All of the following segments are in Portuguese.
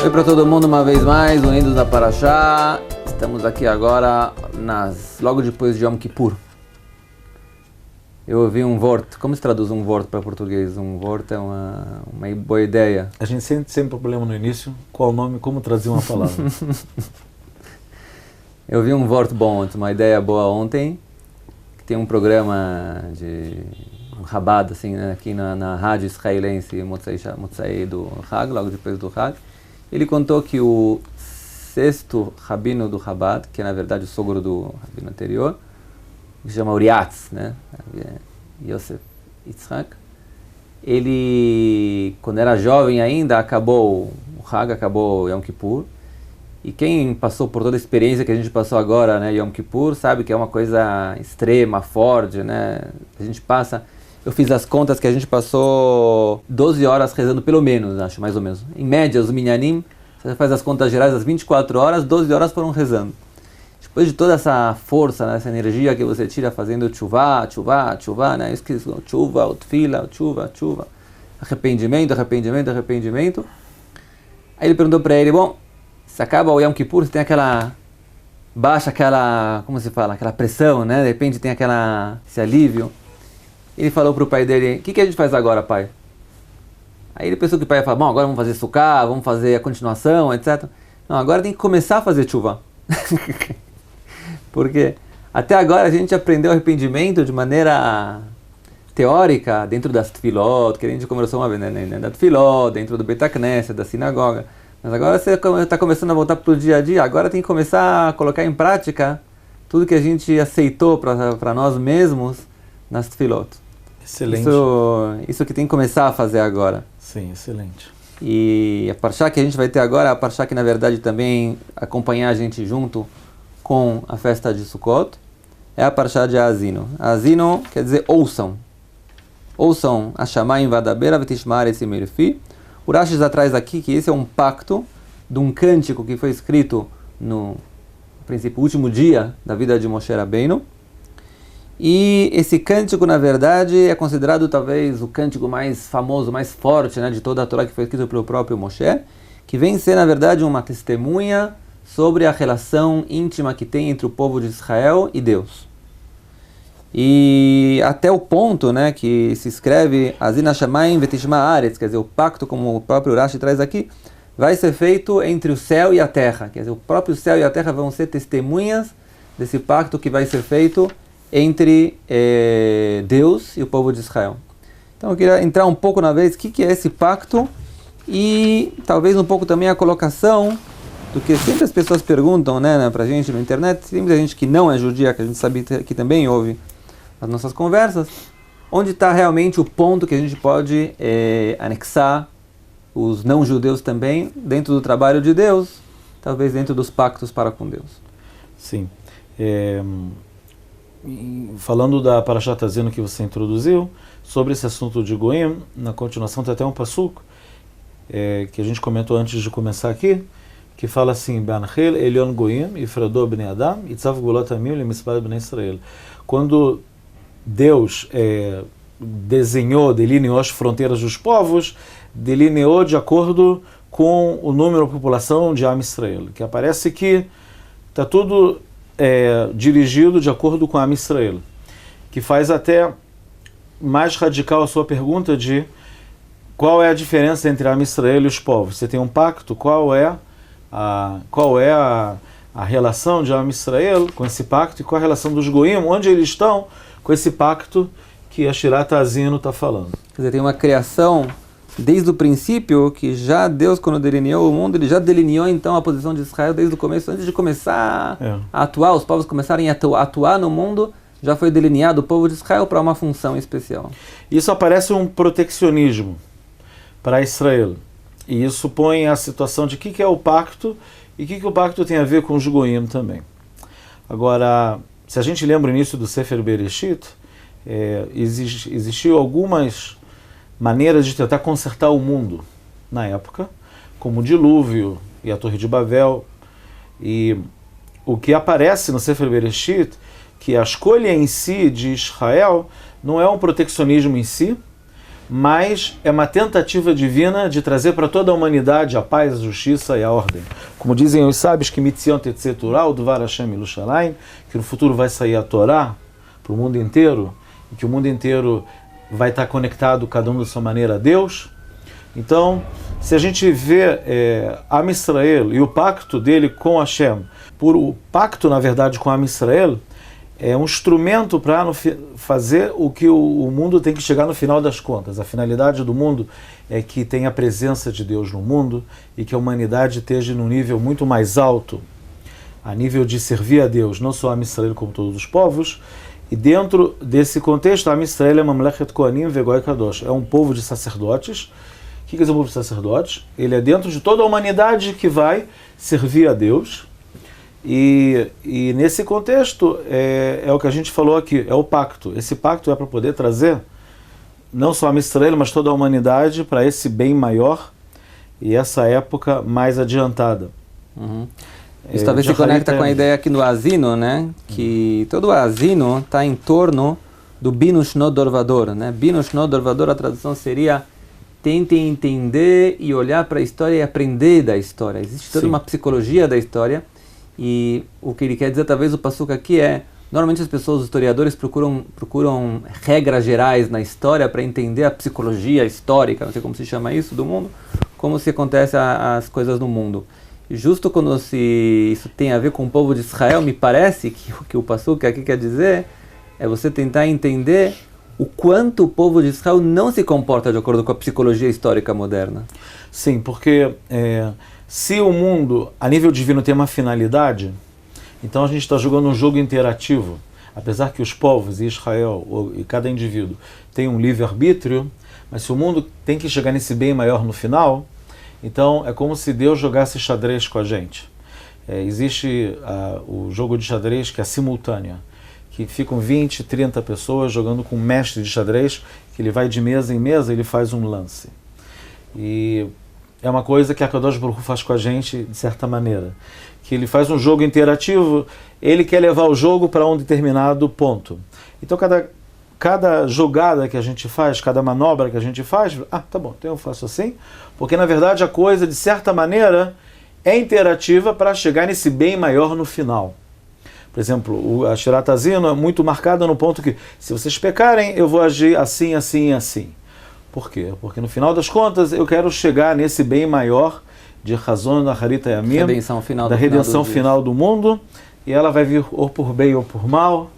Oi para todo mundo uma vez mais, unidos na Parashá. Estamos aqui agora, logo depois de Yom Kippur. Eu ouvi um vort. Como se traduz um vort para português? Um vort é uma boa ideia. A gente sempre problema no início. Qual o nome, como traduzir uma palavra? Eu vi um vort bom, uma ideia boa ontem. Que tem um programa de um Chabad, assim, né, aqui na rádio israelense, Motzai do Hag, logo depois do Hag. Ele contou que o sexto rabino do Chabad, que é na verdade o sogro do rabino anterior, que se chama Uriatz, né? Yosef Yitzhak, ele, quando era jovem ainda, acabou o Hag, acabou Yom Kippur, e quem passou por toda a experiência que a gente passou agora, né, Yom Kippur, sabe que é uma coisa extrema, forte, né? A gente passa, eu fiz as contas que a gente passou 12 horas rezando pelo menos, acho, mais ou menos. Em média, os minyanim, você faz as contas gerais, das 24 horas, 12 horas foram rezando. Depois de toda essa força, né, essa energia que você tira fazendo tchuvá, né? Isso que tchuva, utfila, tchuva, arrependimento. Aí ele perguntou para ele, bom, se acaba o Yom Kippur, você tem como se fala, aquela pressão, né? De repente tem esse alívio. Ele falou para o pai dele, o que a gente faz agora, pai? Aí ele pensou que o pai ia falar, bom, agora vamos fazer sukkah, vamos fazer a continuação, etc. Não, agora tem que começar a fazer tchuvá. Porque até agora a gente aprendeu arrependimento de maneira teórica, dentro das tefilot, que a gente conversou uma vez, né? Da tefilot, dentro do Beit HaKnesset, da sinagoga. Mas agora você está começando a voltar para o dia a dia, agora tem que começar a colocar em prática tudo que a gente aceitou para nós mesmos nas tefilot. Excelente. Isso que tem que começar a fazer agora. Sim, excelente. E a parshá que a gente vai ter agora é a parshá que na verdade também acompanhar a gente junto com a festa de Sukkot, é a parshá de Azino. Azino quer dizer ouçam. Ouçam a Shamayim Vadaber Vetishmar esse Mirfi. O Rashi atrás aqui que esse é um pacto de um cântico que foi escrito no princípio, último dia da vida de Moshe Rabbeinu. E esse cântico, na verdade, é considerado talvez o cântico mais famoso, mais forte, né, de toda a Torá, que foi escrito pelo próprio Moshe, que vem ser, na verdade, uma testemunha sobre a relação íntima que tem entre o povo de Israel e Deus. E até o ponto, né, que se escreve Azin Hashamayim Vetishma Aretz, quer dizer, o pacto, como o próprio Rashi traz aqui, vai ser feito entre o céu e a terra. Quer dizer, o próprio céu e a terra vão ser testemunhas desse pacto que vai ser feito entre Deus e o povo de Israel. Então eu queria entrar um pouco na vez, o que é esse pacto, e talvez um pouco também a colocação do que sempre as pessoas perguntam, né, pra gente na internet, tem muita gente que não é judia, que a gente sabe que também ouve as nossas conversas, onde está realmente o ponto que a gente pode anexar os não-judeus também dentro do trabalho de Deus, talvez dentro dos pactos para com Deus. Sim. Falando da Parashat Azino que você introduziu, sobre esse assunto de Goim, na continuação tem até um passuco que a gente comentou antes de começar aqui, que fala assim, Be'anchel Elion Goim, Ifrador Bnei Adam, Itzav Gulot Amim, Lemispad Bnei Israel. Quando Deus delineou as fronteiras dos povos, delineou de acordo com o número da população de Am Israel, que aparece que está tudo dirigido de acordo com Am Israel, que faz até mais radical a sua pergunta de qual é a diferença entre Am Israel e os povos. Você tem um pacto, qual é a relação de Am Israel com esse pacto e qual a relação dos Goim, onde eles estão com esse pacto que a Shirat Azino está falando. Quer dizer, tem uma criação desde o princípio que já Deus, quando delineou o mundo, ele já delineou então a posição de Israel desde o começo, antes de começar a atuar, os povos começarem a atuar no mundo, já foi delineado o povo de Israel para uma função especial. Isso aparece um protecionismo para Israel. E isso põe a situação de o que é o pacto e o que o pacto tem a ver com os Goim também. Agora, se a gente lembra o início do Sefer Bereshit, existiu algumas maneiras de tentar consertar o mundo na época, como o dilúvio e a Torre de Babel. E o que aparece no Sefer Bereshit, que a escolha em si de Israel não é um protecionismo em si, mas é uma tentativa divina de trazer para toda a humanidade a paz, a justiça e a ordem. Como dizem os sábios que Mitzion Tetzeh Torah, Udvar Hashem Yerushalayim, que no futuro vai sair a Torá para o mundo inteiro, e que o mundo inteiro vai estar conectado, cada um da sua maneira, a Deus. Então, se a gente vê Am Israel e o pacto dele com Hashem, o pacto, na verdade, com Am Israel, é um instrumento para fazer o que o mundo tem que chegar no final das contas. A finalidade do mundo é que tenha a presença de Deus no mundo e que a humanidade esteja num nível muito mais alto, a nível de servir a Deus, não só Am Israel como todos os povos. E dentro desse contexto, Am Israel é Mamlechet Kohanim Vegoy Kadosh, é um povo de sacerdotes. O que é esse povo de sacerdotes? Ele é dentro de toda a humanidade que vai servir a Deus. E nesse contexto, é o que a gente falou aqui, é o pacto. Esse pacto é para poder trazer não só a Israel, mas toda a humanidade para esse bem maior e essa época mais adiantada. Uhum. Isso talvez se conecta com a ideia aqui do Asino, né? Que todo o Asino está em torno do Binush no Dorvador, né? Binush no Dorvador, a tradução seria tente entender e olhar para a história e aprender da história. Existe toda uma psicologia da história. E o que ele quer dizer, talvez o passuca aqui normalmente as pessoas, os historiadores, procuram regras gerais na história para entender a psicologia histórica, não sei como se chama isso, do mundo, como se acontecem as coisas no mundo. E justo quando isso tem a ver com o povo de Israel, me parece que o passuca aqui quer dizer é você tentar entender o quanto o povo de Israel não se comporta de acordo com a psicologia histórica moderna. Sim, porque se o mundo, a nível divino, tem uma finalidade, então a gente está jogando um jogo interativo. Apesar que os povos e Israel, e cada indivíduo, tem um livre-arbítrio, mas se o mundo tem que chegar nesse bem maior no final, então é como se Deus jogasse xadrez com a gente. Existe o jogo de xadrez que é simultâneo, que ficam 20, 30 pessoas jogando com um mestre de xadrez, que ele vai de mesa em mesa e ele faz um lance. E é uma coisa que a Kadosh Baruch Hu faz com a gente, de certa maneira. Que ele faz um jogo interativo, ele quer levar o jogo para um determinado ponto. Então, cada jogada que a gente faz, cada manobra que a gente faz, tá bom, então eu faço assim, porque na verdade a coisa, de certa maneira, é interativa para chegar nesse bem maior no final. Por exemplo, a Shirat Hazino é muito marcada no ponto que, se vocês pecarem, eu vou agir assim, assim e assim. Por quê? Porque no final das contas eu quero chegar nesse bem maior de Hazon da Harita Yamim, da redenção final do mundo, e ela vai vir ou por bem ou por mal,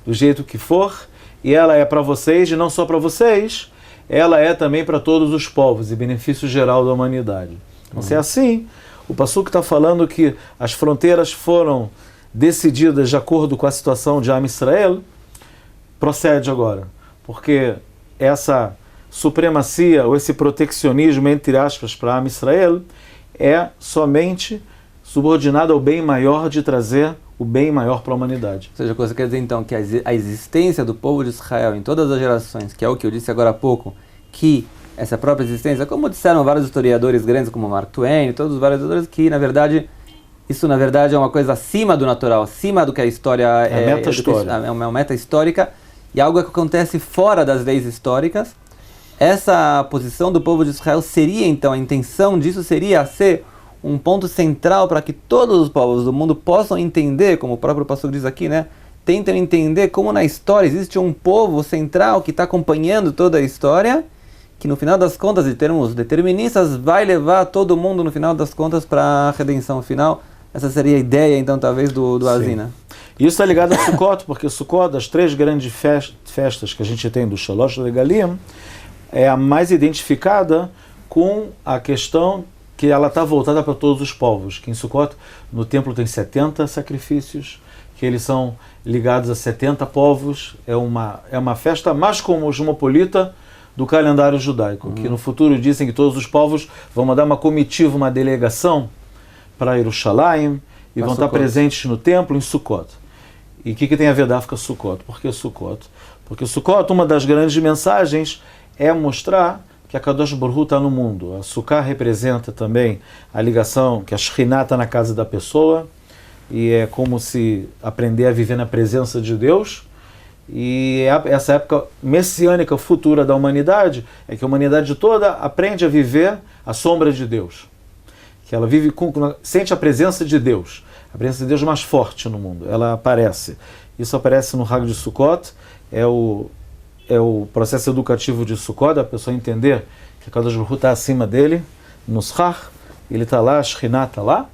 do jeito que for, e ela é para vocês, e não só para vocês, ela é também para todos os povos, e benefício geral da humanidade. Então, se é assim, o Passuca está falando que as fronteiras foram decididas de acordo com a situação de Am Israel, procede agora, porque essa supremacia ou esse protecionismo, entre aspas, para Am Israel é somente subordinado ao bem maior de trazer o bem maior para a humanidade. Ou seja, você quer dizer então que a existência do povo de Israel em todas as gerações, que é o que eu disse agora há pouco, que essa própria existência, como disseram vários historiadores grandes como Mark Twain, todos os vários historiadores, que isso na verdade é uma coisa acima do natural, acima do que a história é meta-história. É uma meta histórica e algo que acontece fora das leis históricas. Essa posição do povo de Israel seria, então, a intenção disso seria ser um ponto central para que todos os povos do mundo possam entender, como o próprio pastor diz aqui, né? Tentem entender como na história existe um povo central que está acompanhando toda a história, que no final das contas, em termos deterministas, vai levar todo mundo, no final das contas, para a redenção final. Essa seria a ideia, então, talvez, do Azina. Isso está ligado a Sukkot, porque Sukkot, das 3 grandes festas que a gente tem do Shalosh Regalim, é a mais identificada com a questão que ela está voltada para todos os povos. Que em Sukkot, no templo, tem 70 sacrifícios, que eles são ligados a 70 povos. É uma festa mais cosmopolita do calendário judaico, que no futuro dizem que todos os povos vão mandar uma comitiva, uma delegação para Yerushalayim e vão estar presentes no templo em Sukkot. E o que tem a ver Dafka Sukkot? Por que Sukkot? Porque Sukkot, uma das grandes mensagens é mostrar que a Kadosh Baruch Hu está no mundo. A Sukkah representa também a ligação que a Shekhinah está na casa da pessoa, e é como se aprender a viver na presença de Deus. E essa época messiânica futura da humanidade é que a humanidade toda aprende a viver à sombra de Deus. Que ela vive sente a presença de Deus. A presença de Deus mais forte no mundo. Ela aparece. Isso aparece no Hag de Sukkot. É o processo educativo de Sukkot, a pessoa entender que a Kadosh Baruch Hu está acima dele, no Shach, ele está lá, a Shekhinah está lá.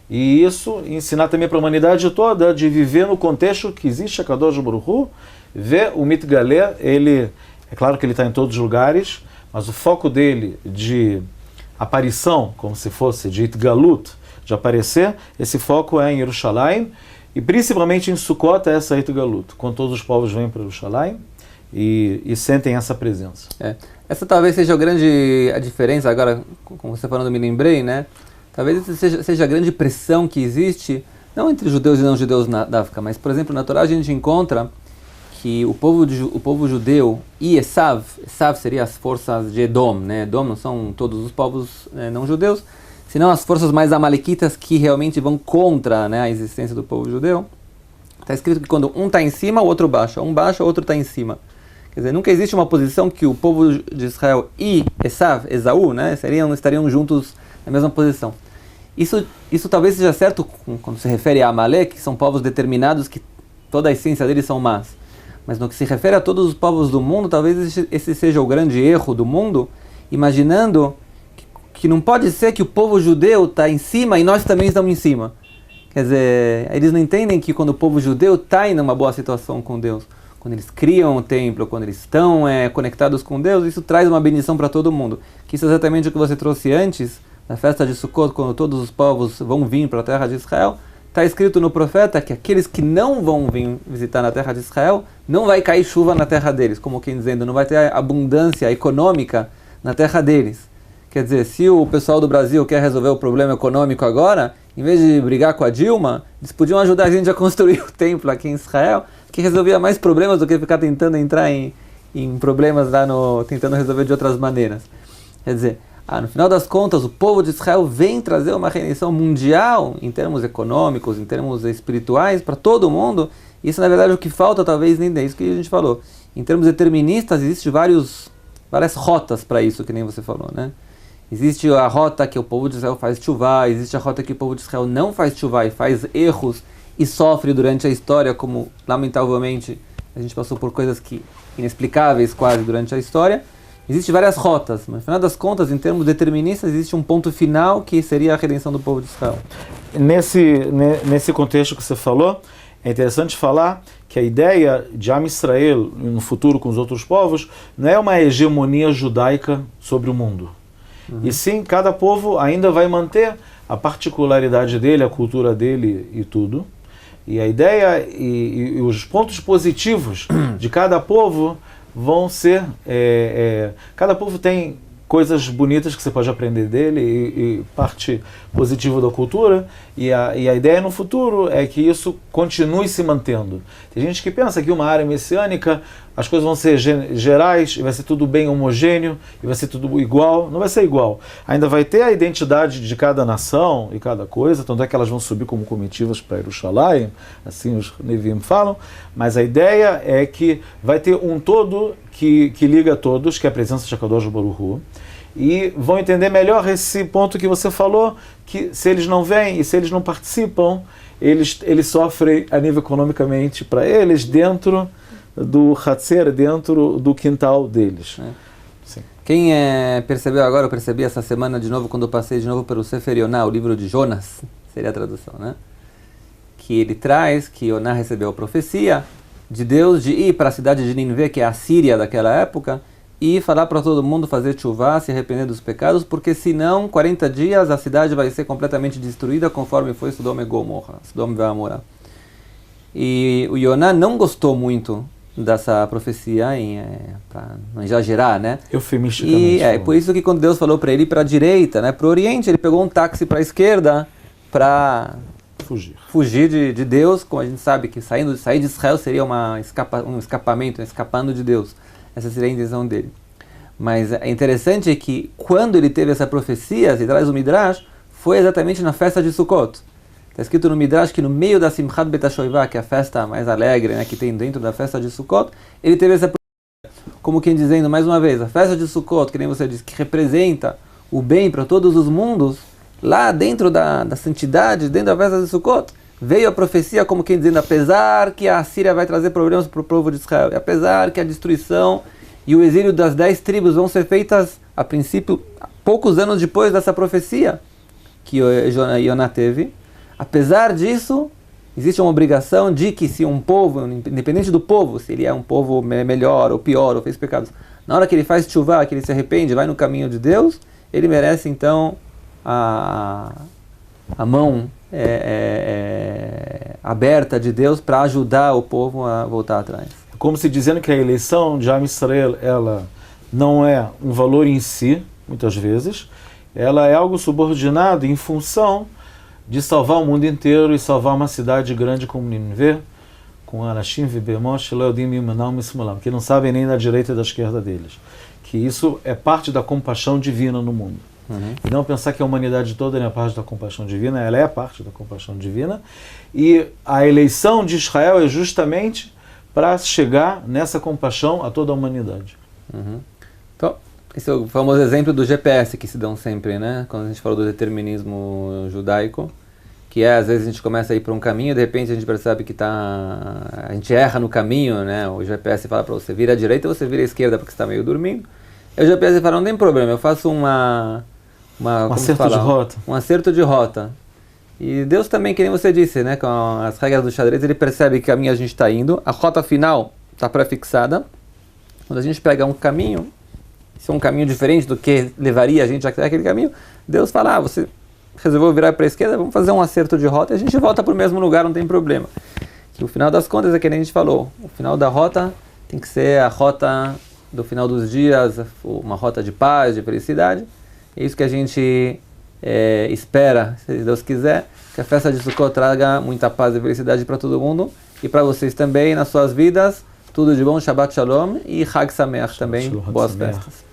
E isso ensinar também para a humanidade toda de viver no contexto que existe a Kadosh Baruch Hu, ver o Mitgaleh, ele, é claro que ele está em todos os lugares, mas o foco dele de aparição, como se fosse de Itgalut, de aparecer, esse foco é em Yerushalayim, e principalmente em Sukkot é essa Itgalut, quando todos os povos vêm para Yerushalayim e sentem essa presença. Essa talvez seja a diferença, agora, como você falando, me lembrei, né? Talvez essa seja a grande pressão que existe, não entre judeus e não judeus da África, mas, por exemplo, na Torá a gente encontra que o povo judeu e Esav seria as forças de Edom, né? Edom não são todos os povos não judeus, senão as forças mais amalequitas que realmente vão contra, né, a existência do povo judeu. Está escrito que quando um está em cima, o outro baixa, o outro está em cima. Quer dizer, nunca existe uma posição que o povo de Israel e Esaú, né, estariam juntos na mesma posição. Isso talvez seja certo quando se refere a Amalek, que são povos determinados que toda a essência deles são más. Mas no que se refere a todos os povos do mundo, talvez esse seja o grande erro do mundo, imaginando que não pode ser que o povo judeu está em cima e nós também estamos em cima. Quer dizer, eles não entendem que quando o povo judeu está em uma boa situação com Deus, quando eles criam o templo, quando eles estão conectados com Deus, isso traz uma bendição para todo mundo. Que isso é exatamente o que você trouxe antes, na festa de Sukkot, quando todos os povos vão vir para a terra de Israel. Está escrito no profeta que aqueles que não vão vir visitar na terra de Israel, não vai cair chuva na terra deles, como quem dizendo, não vai ter abundância econômica na terra deles. Quer dizer, se o pessoal do Brasil quer resolver o problema econômico agora, em vez de brigar com a Dilma, eles podiam ajudar a gente a construir o templo aqui em Israel, que resolvia mais problemas do que ficar tentando entrar em problemas lá tentando resolver de outras maneiras. Quer dizer, no final das contas, o povo de Israel vem trazer uma redenção mundial em termos econômicos, em termos espirituais, para todo mundo. Isso, na verdade, o que falta, talvez, nem é isso que a gente falou. Em termos deterministas, existem várias rotas para isso, que nem você falou, né? Existe a rota que o povo de Israel faz tchuvá, existe a rota que o povo de Israel não faz tchuvá e faz erros e sofre durante a história, como, lamentavelmente, a gente passou por coisas inexplicáveis quase durante a história. Existem várias rotas, mas no final das contas, em termos deterministas, existe um ponto final que seria a redenção do povo de Israel. Nesse contexto que você falou, é interessante falar que a ideia de Am Israel no futuro com os outros povos não é uma hegemonia judaica sobre o mundo. E sim, cada povo ainda vai manter a particularidade dele, a cultura dele e tudo. E a ideia e os pontos positivos de cada povo vão ser... cada povo tem coisas bonitas que você pode aprender dele e parte positiva da cultura. E a ideia no futuro é que isso continue se mantendo. Tem gente que pensa que uma área messiânica, as coisas vão ser gerais, e vai ser tudo bem homogêneo, e vai ser tudo igual. Não vai ser igual. Ainda vai ter a identidade de cada nação e cada coisa, tanto é que elas vão subir como comitivas para Yerushalayim, assim os Neviim falam, mas a ideia é que vai ter um todo que liga a todos, que é a presença de HaKadosh Baruch Hu, e vão entender melhor esse ponto que você falou, que se eles não vêm e se eles não participam, eles sofrem a nível economicamente para eles dentro do Hatzer, dentro do quintal deles. Sim. Quem percebeu agora, eu percebi essa semana de novo, quando eu passei de novo pelo Sefer Yoná, o livro de Jonas, seria a tradução, né? Que ele traz que Yoná recebeu a profecia de Deus de ir para a cidade de Nínive, que é a Síria daquela época, e falar para todo mundo fazer tchuvá, se arrepender dos pecados, porque senão, 40 dias, a cidade vai ser completamente destruída, conforme foi Sodoma e Gomorra, Sodoma e Amorá. E o Yoná não gostou muito dessa profecia, para não exagerar, né? Eufemisticamente. E por isso que quando Deus falou para ele ir para a direita, né, para o oriente, ele pegou um táxi para a esquerda para fugir de Deus, como a gente sabe que sair de Israel seria um escapamento, escapando de Deus. Essa seria a intenção dele. Mas é interessante que quando ele teve essa profecia, se traz o Midrash, foi exatamente na festa de Sukkot. Está escrito no Midrash que no meio da Simchat Bet HaShoivah, que é a festa mais alegre, né, que tem dentro da festa de Sukkot, ele teve essa, como quem dizendo, mais uma vez, a festa de Sukkot, que nem você disse, que representa o bem para todos os mundos, lá dentro da santidade, dentro da festa de Sukkot, veio a profecia como quem dizendo, apesar que a Síria vai trazer problemas para o povo de Israel, e apesar que a destruição e o exílio das 10 tribos vão ser feitas, a princípio, poucos anos depois dessa profecia que Yoná teve, apesar disso, existe uma obrigação de que se um povo, independente do povo, se ele é um povo melhor ou pior, ou fez pecados, na hora que ele faz tchuvá, que ele se arrepende, vai no caminho de Deus, ele merece então a mão aberta de Deus para ajudar o povo a voltar atrás. Como se dizendo que a eleição de Am Israel, ela não é um valor em si, muitas vezes, ela é algo subordinado em função de salvar o mundo inteiro e salvar uma cidade grande como Nínive, com Anashim Vibemot, Leodim Mimanam Mismulam, que não sabem nem da direita e da esquerda deles. Que isso é parte da compaixão divina no mundo. E não pensar que a humanidade toda não é parte da compaixão divina, ela é parte da compaixão divina. E a eleição de Israel é justamente para chegar nessa compaixão a toda a humanidade. Então, esse é o famoso exemplo do GPS que se dão sempre, né? Quando a gente falou do determinismo judaico, que às vezes a gente começa a ir para um caminho e de repente a gente percebe que a gente erra no caminho, né? O GPS fala para você vira à direita ou você vira à esquerda porque você está meio dormindo. E o GPS fala, não tem problema, eu faço um acerto de rota. Um acerto de rota. E Deus também, que nem você disse, né? Com as regras do xadrez, ele percebe que caminho a gente está indo, a rota final está pré-fixada. Quando a gente pega um caminho, se é um caminho diferente do que levaria a gente até aquele caminho, Deus fala, você resolveu virar para a esquerda, vamos fazer um acerto de rota e a gente volta para o mesmo lugar, não tem problema. Que o final das contas é que nem a gente falou, o final da rota tem que ser a rota do final dos dias, uma rota de paz, de felicidade. É isso que a gente espera, se Deus quiser, que a festa de Sukkot traga muita paz e felicidade para todo mundo e para vocês também nas suas vidas. Tudo de bom, Shabbat Shalom e Chag Sameach também, boas festas.